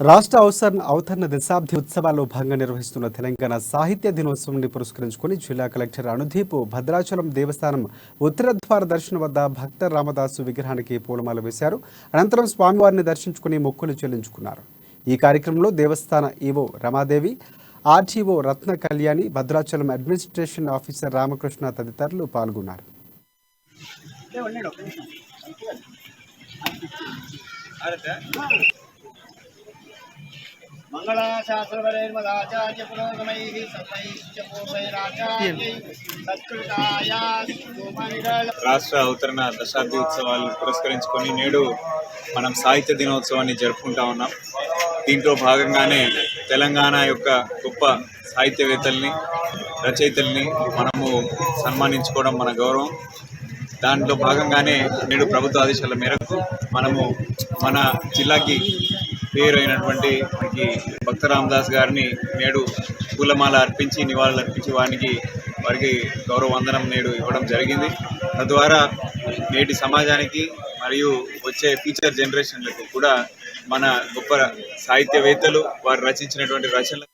రాష్ట్ర అవతరణ దశాబ్ది ఉత్సవాల్లో భాగంగా నిర్వహిస్తున్న తెలంగాణ సాహిత్య దినోత్సవాన్ని పురస్కరించుకుని జిల్లా కలెక్టర్ అనుదీప్ భద్రాచలం దేవస్థానం ఉత్తర ద్వార దర్శనం వద్ద భక్త రామదాసు విగ్రహానికి పూలమాల వేశారు. అనంతరం స్వామివారిని దర్శించుకుని మొక్కులు చెల్లించుకున్నారు. ఈ కార్యక్రమంలో దేవస్థాన ఈవో రమాదేవి, ఆర్టీఓ రత్న కళ్యాణి, భద్రాచలం అడ్మినిస్ట్రేషన్ ఆఫీసర్ రామకృష్ణ తదితరులు పాల్గొన్నారు. రాష్ట్ర అవతరణ దశాబ్ది ఉత్సవాలు పురస్కరించుకొని నేడు మనం సాహిత్య దినోత్సవాన్ని జరుపుకుంటా ఉన్నాం. దీంట్లో భాగంగానే తెలంగాణ యొక్క గొప్ప సాహిత్యవేత్తల్ని, రచయితల్ని మనము సన్మానించుకోవడం మన గౌరవం. దాంట్లో భాగంగానే నేడు ప్రభుత్వ ఆదేశాల మేరకు మనము మన జిల్లాకి పేరైనటువంటి భక్త రామదాస్ గారిని నేడు పూలమాల అర్పించి నివాళులు అర్పించి వారికి గౌరవ వందనం నేడు ఇవ్వడం జరిగింది. తద్వారా నేటి సమాజానికి మరియు వచ్చే ఫ్యూచర్ జనరేషన్లకు కూడా మన గొప్ప సాహిత్యవేత్తలు వారు రచించినటువంటి రచనలు